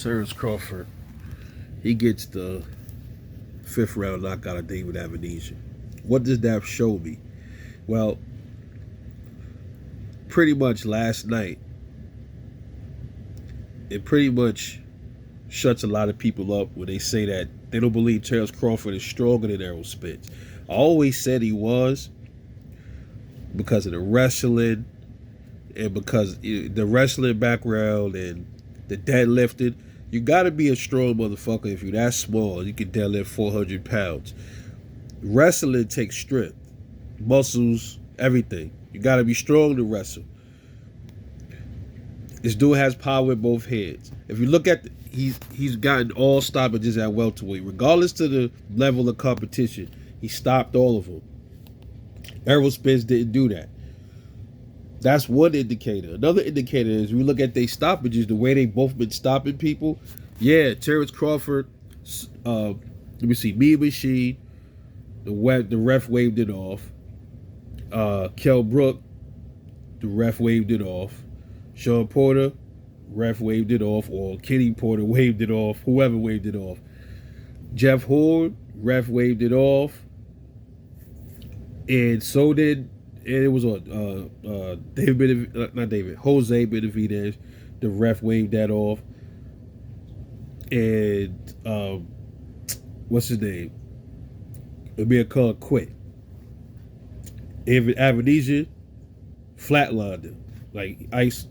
Terence Crawford, he gets the fifth round knockout of David Avenesian. What does that show me? Well, pretty much last night, it pretty much shuts a lot of people up when they say that they don't believe Terence Crawford is stronger than Errol Spence. I always said he was because of the wrestling and because the wrestling background and the deadlifting. You got to be a strong motherfucker if you're that small. You can deadlift 400 pounds. Wrestling takes strength, muscles, everything. You got to be strong to wrestle. This dude has power in both hands. If you look at he's gotten all stoppages at welterweight, regardless to the level of competition. He stopped all of them. Errol Spence didn't do that. That's one indicator. Another indicator is we look at their stoppages, the way they both been stopping people. Yeah, Terence Crawford, let me see, Mean Machine, the ref waved it off. Kell Brook, the ref waved it off. Sean Porter, ref waved it off, or Kenny Porter waved it off, whoever waved it off. Jeff Horn, ref waved it off. And so did, and it was Jose Benavidez, the ref waved that off. And what's his name? Amir Khan quit. Avenesian flatlined him. Like ice,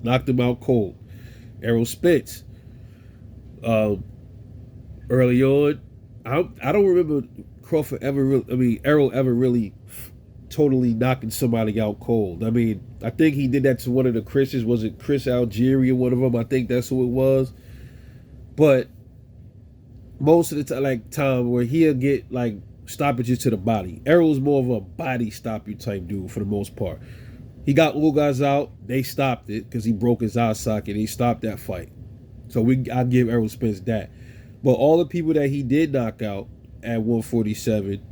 knocked him out cold. Errol Spence, early on, I don't remember Crawford Errol ever really totally knocking somebody out cold. I mean, I think he did that to one of the Chris's. Was it Chris Algieri or one of them? I think that's who it was. But most of the time where he'll get like stoppages to the body. Errol's more of a body stop you type dude for the most part. He got Ugas out. They stopped it because he broke his eye socket. He stopped that fight. So I give Errol Spence that. But all the people that he did knock out at 147,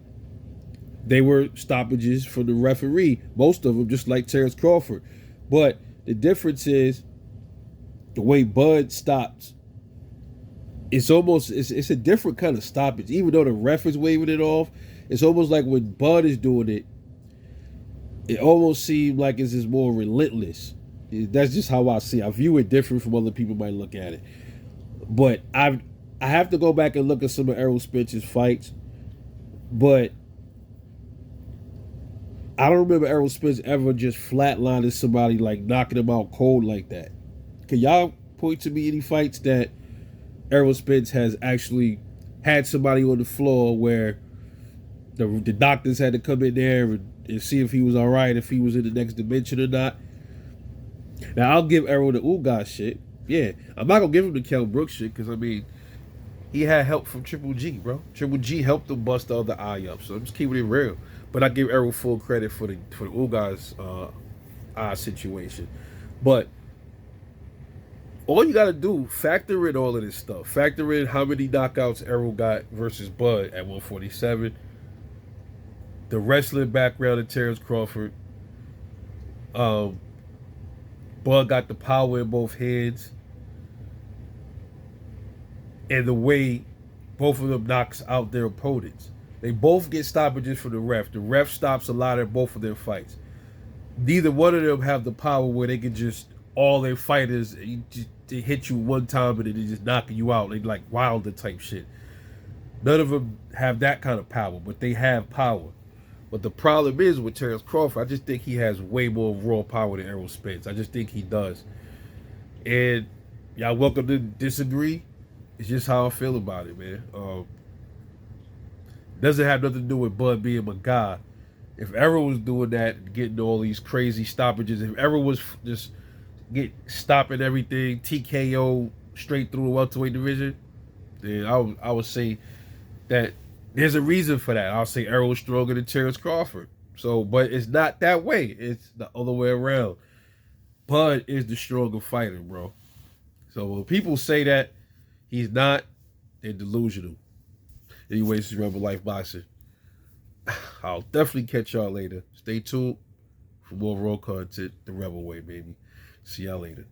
they were stoppages from the referee. Most of them, just like Terence Crawford. But the difference is the way Bud stops. It's a different kind of stoppage. Even though the ref is waving it off, it's almost like when Bud is doing it, it almost seems like it's just more relentless. That's just how I see it. I view it different from other people might look at it. But I have to go back and look at some of Errol Spence's fights. But I don't remember Errol Spence ever just flatlining somebody, like knocking them out cold like that. Can y'all point to me any fights that Errol Spence has actually had somebody on the floor where the doctors had to come in there and see if he was all right, if he was in the next dimension or not? Now, I'll give Errol the Ugas shit. Yeah, I'm not going to give him the Kell Brooks shit because, I mean, he had help from Triple G, bro. Triple G helped him bust the other eye up, so I'm just keeping it real. But I give Errol full credit for the Ugas eye situation. But all you got to do, factor in all of this stuff. Factor in how many knockouts Errol got versus Bud at 147. The wrestling background of Terence Crawford. Bud got the power in both hands. And the way both of them knocks out their opponents. They both get stoppages from the ref. The ref stops a lot of both of their fights. Neither one of them have the power where they can just, all their fighters, they hit you one time and then they just knocking you out. They like Wilder type shit. None of them have that kind of power, but they have power. But the problem is with Terence Crawford, I just think he has way more raw power than Errol Spence. I just think he does. And y'all welcome to disagree. It's just how I feel about it, man. Doesn't have nothing to do with Bud being my guy. If Errol was doing that and getting all these crazy stoppages, if Errol was just stopping everything, TKO straight through the welterweight division, then I would say that there's a reason for that. I'll say Errol is stronger than Terence Crawford. So, but it's not that way. It's the other way around. Bud is the stronger fighter, bro. So when people say that he's not, they're delusional. Anyways, this is Rebel Life Boxing. I'll definitely catch y'all later. Stay tuned for more raw content the Rebel way, baby. See y'all later.